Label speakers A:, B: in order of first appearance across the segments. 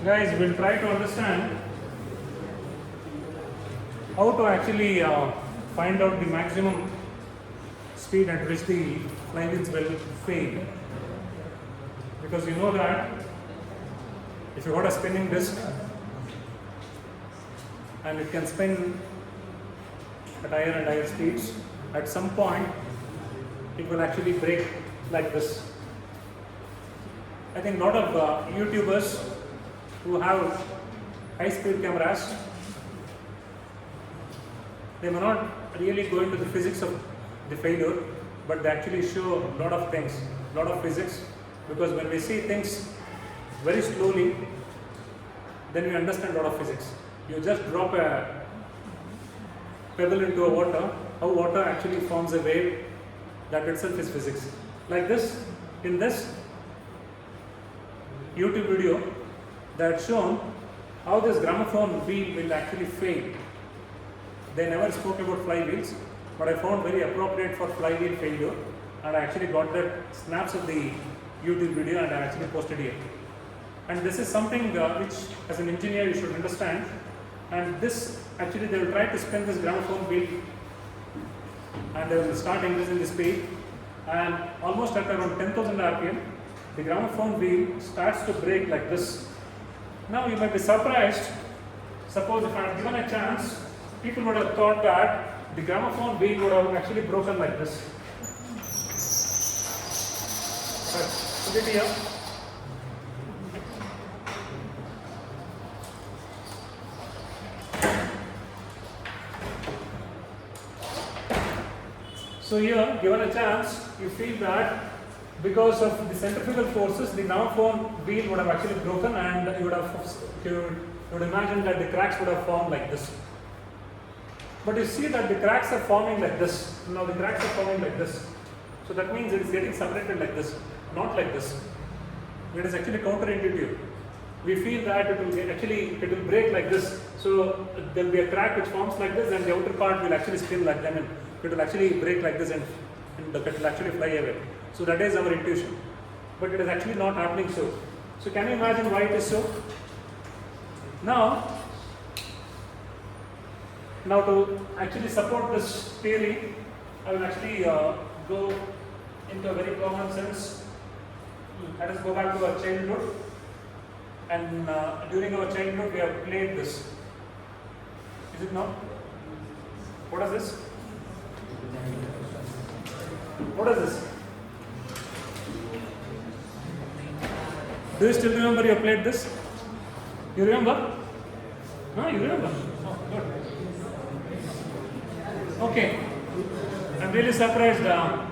A: Guys, we'll try to understand how to actually find out the maximum speed at which the flywheels will fail. Because you know that if you got a spinning disc and it can spin at higher and higher speeds, at some point it will actually break like this. I think a lot of YouTubers who have high speed cameras, they may not really go into the physics of the failure, but they actually show a lot of things, a lot of physics, because when we see things very slowly, then we understand a lot of physics. You just drop a pebble into a water, how water actually forms a wave, that itself is physics. Like this, in this YouTube video, they had shown how this gramophone wheel will actually fail. They never spoke about flywheels, but I found very appropriate for flywheel failure, and I actually got that snaps of the YouTube video and I actually posted here. And this is something which as an engineer you should understand, and this actually they will try to spin this gramophone wheel and they will start increasing the speed, and almost at around 10,000 RPM the gramophone wheel starts to break like this. Now you might be surprised, suppose if I had given a chance, people would have thought that the gramophone wheel would have actually broken like this. But put it here. So here, given a chance, you feel that because of the centrifugal forces, the gramophone wheel would have actually broken, and you would imagine that the cracks would have formed like this. But you see that the cracks are forming like this. Now the cracks are forming like this. So that means it is getting separated like this, not like this. It is actually counterintuitive. We feel that it will break like this. So there will be a crack which forms like this, and the outer part will actually spin like that, and it will actually break like this, and it will actually fly away. So that is our intuition. But it is actually not happening so. So can you imagine why it is so? Now to actually support this theory, I will actually go into a very common sense. Let us go back to our childhood, and during our childhood we have played this. Is it not? What is this? What is this? Do you still remember you played this? You remember? No, you remember? Oh, good. Okay. I'm really surprised how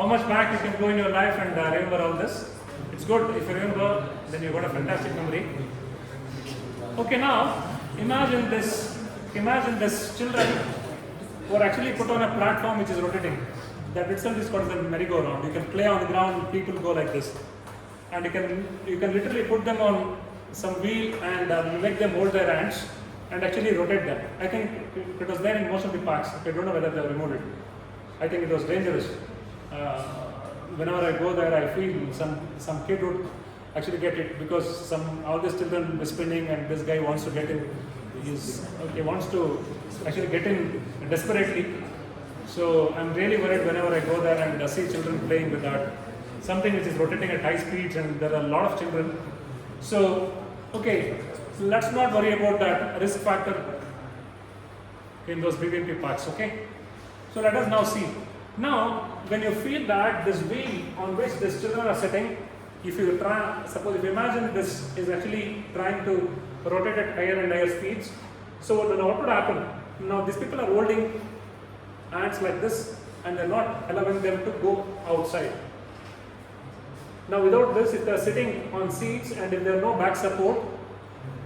A: much back you can go in your life and remember all this. It's good. If you remember, then you've got a fantastic memory. Okay, now imagine this children who are actually put on a platform which is rotating. That itself is called the merry-go-round. You can play on the ground, people go like this. And you can literally put them on some wheel and make them hold their hands and actually rotate them. I think it was there in most of the parks. I don't know whether they have removed it. I think it was dangerous. Whenever I go there, I feel some kid would actually get it, because all these children were spinning and this guy wants to get in. He wants to actually get in desperately. So I'm really worried whenever I go there and see children playing with that. Something which is rotating at high speeds, and there are a lot of children. So, okay, let's not worry about that risk factor in those BBMP parks, okay? So let us now see. Now, when you feel that this wheel on which these children are sitting, if you imagine this is actually trying to rotate at higher and higher speeds, so then what would happen? Now these people are holding hands like this, and they're not allowing them to go outside. Now without this, if they're sitting on seats and if there are no back support,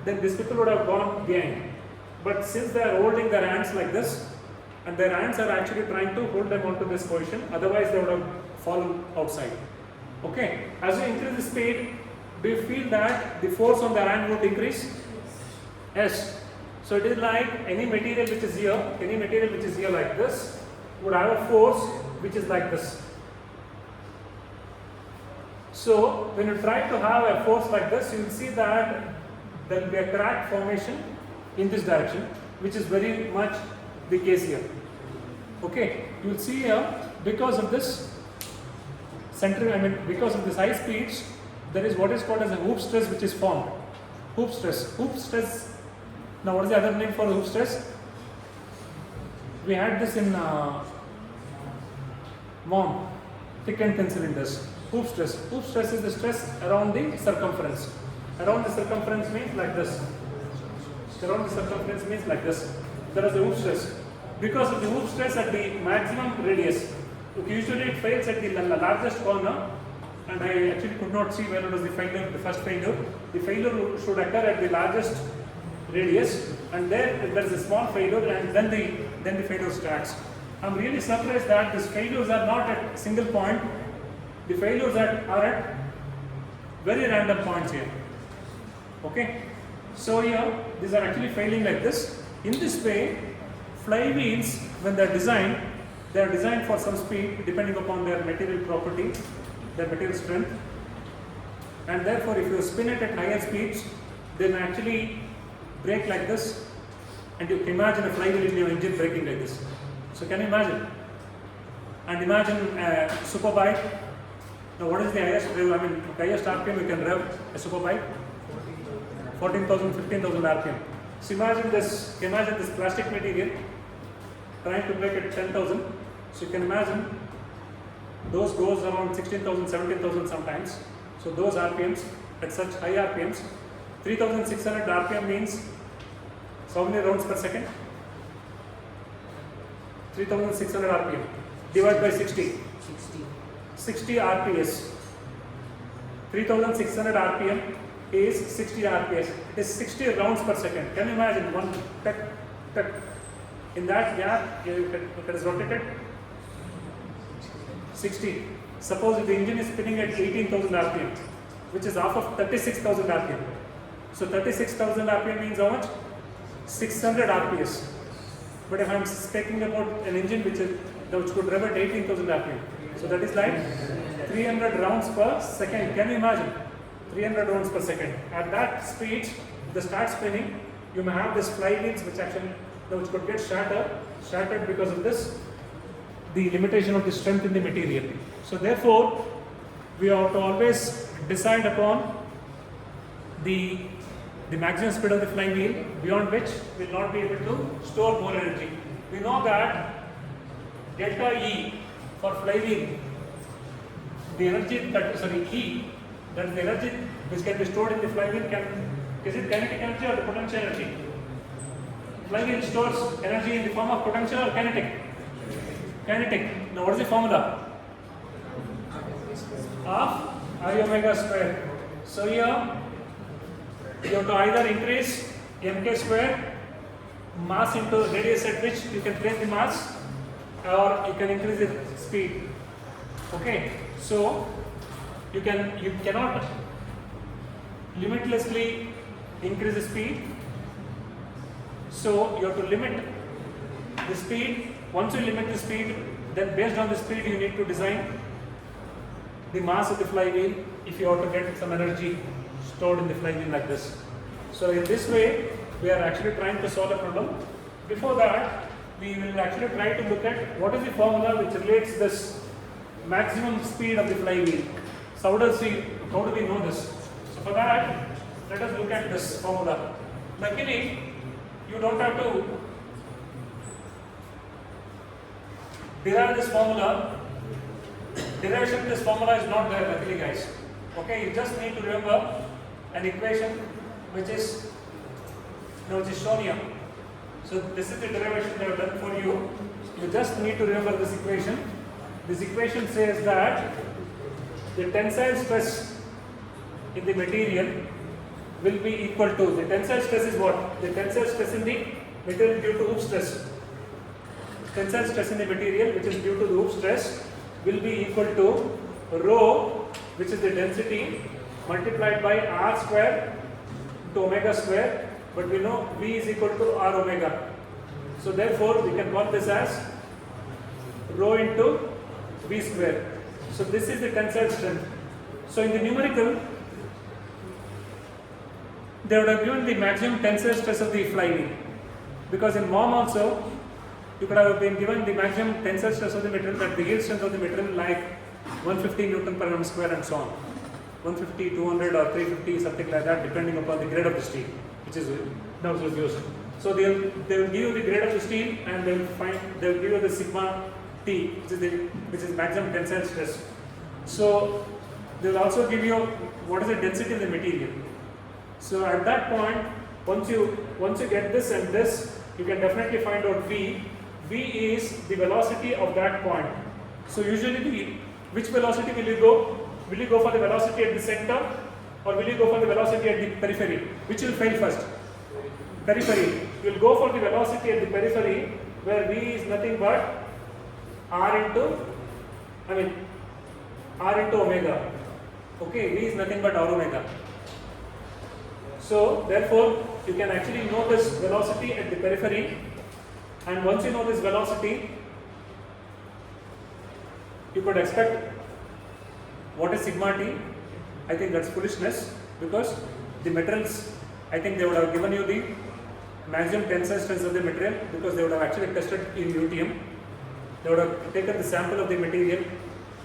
A: then these people would have gone behind. But since they are holding their hands like this, and their hands are actually trying to hold them onto this position, otherwise they would have fallen outside. Okay, as you increase the speed, do you feel that the force on the hand would increase? Yes. So it is like any material which is here like this would have a force which is like this. So when you try to have a force like this, you will see that there will be a crack formation in this direction, which is very much the case here. Okay, you will see here, because of this because of this high speeds, there is what is called as a hoop stress which is formed. Hoop stress. Hoop stress. Now, what is the other name for hoop stress? We had this in MOM, thick and thin cylinders. Hoop stress. Hoop stress is the stress around the circumference. Around the circumference means like this. Around the circumference means like this. There is a hoop stress. Because of the hoop stress at the maximum radius, usually it fails at the largest corner, and I actually could not see where it was the failure, the first failure. The failure should occur at the largest radius, and there is a small failure, and then the failure starts. I'm really surprised that these failures are not at single point. The failures are at very random points here. Okay, so here these are actually failing like this. In this way, flywheels, when they are designed for some speed depending upon their material property, their material strength, and therefore if you spin it at higher speeds, they may actually brake like this, and you can imagine a flywheel in your engine braking like this. So can you imagine? And imagine a superbike. Now what is the highest RPM you can rev a superbike? 14,000, 15,000 RPM. So imagine this plastic material trying to brake at 10,000. So you can imagine those goes around 16,000, 17,000 sometimes. So those RPMs at such high RPMs, 3,600 RPM means how many rounds per second? 3,600 RPM divided by 60. 60 RPS. 3,600 RPM is 60 RPS. It is 60 rounds per second. Can you imagine one tuck, tuck? In that gap, it is rotated 60. Suppose if the engine is spinning at 18,000 RPM, which is half of 36,000 RPM. So 36,000 RPM means how much? 600 RPS. But if I am speaking about an engine which could rev at 18,000 RPM, so that is like 300 rounds per second. Can you imagine? 300 rounds per second. At that speed, if they start spinning, you may have these flywheels which could get shattered because of this, the limitation of the strength in the material. So therefore, we have to always decide upon the maximum speed of the flywheel, beyond which we will not be able to store more energy. We know that delta E for flywheel, the energy E, that is the energy which can be stored in the flywheel, is it kinetic energy or the potential energy? Flywheel stores energy in the form of potential or kinetic? Kinetic. Now what is the formula? Of I omega square. So here you have to either increase mk square mass into radius at which you can place the mass, or you can increase the speed. Okay, so you cannot limitlessly increase the speed. So you have to limit the speed. Once you limit the speed, then based on the speed you need to design the mass of the flywheel if you want to get some energy stored in the flywheel like this. So in this way, we are actually trying to solve a problem. Before that, we will actually try to look at what is the formula which relates this maximum speed of the flywheel. So how do we know this? So for that, let us look at this formula. Luckily, you don't have to derive this formula. Derivation of this formula is not there, luckily, guys. Okay, you just need to remember an equation which is shown here. So this is the derivation they have done for you. You just need to remember this equation. This equation says that the tensile stress in the material will be equal to, the tensile stress is what? The tensile stress in the material due to hoop stress. Tensile stress in the material which is due to the hoop stress will be equal to rho, which is the density, multiplied by r square to omega square, but we know V is equal to r omega. So therefore we can call this as rho into V square. So this is the tensile strength. So in the numerical, they would have given the maximum tensile stress of the flywheel, because in MOM also you could have been given the maximum tensile stress of the material, that the yield strength of the material like 150 Newton per mm square and so on, 150, 200 or 350, something like that, depending upon the grade of the steel which is now used. So they will give you the grade of the steel, and they will give you the sigma T, which is maximum tensile stress. So they will also give you what is the density of the material. So at that point, once you get this and this, you can definitely find out V. V is the velocity of that point. So usually, which velocity will you go? Will you go for the velocity at the center, or will you go for the velocity at the periphery? Which will fail first? Periphery. You will go for the velocity at the periphery, where V is nothing but R into omega. Okay, V is nothing but R omega. So therefore, you can actually know this velocity at the periphery, and once you know this velocity, you could expect what is sigma T. I think that's foolishness, because the materials, I think they would have given you the maximum tensile strength of the material, because they would have actually tested in UTM. They would have taken the sample of the material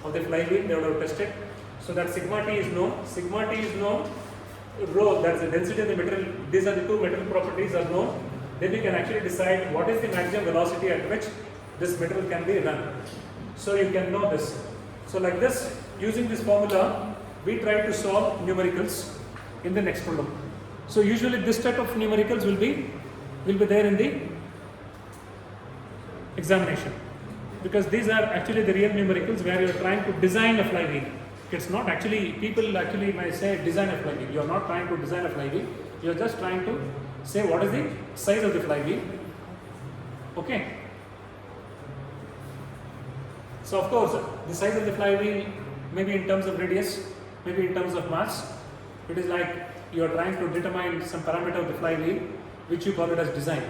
A: of the flywheel, they would have tested. So that sigma T is known. Sigma T is known. Rho, that's the density of the material. These are the two material properties are known. Then you can actually decide what is the maximum velocity at which this material can be run. So you can know this. So like this, using this formula, we try to solve numericals in the next problem. So usually this type of numericals will be there in the examination, because these are actually the real numericals where you are trying to design a flywheel. It's not actually, people actually might say design a flywheel. You are not trying to design a flywheel. You are just trying to say what is the size of the flywheel. Okay. So of course, the size of the flywheel, maybe in terms of radius, maybe in terms of mass, it is like you are trying to determine some parameter of the flywheel, which you call it as design.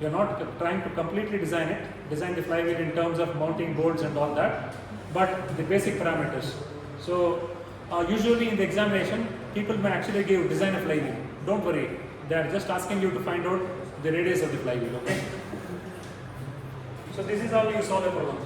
A: You are not trying to completely design the flywheel in terms of mounting bolts and all that, but the basic parameters. So usually in the examination, people may actually give design a flywheel. Don't worry, they are just asking you to find out the radius of the flywheel. Okay. So this is how you solve a problem.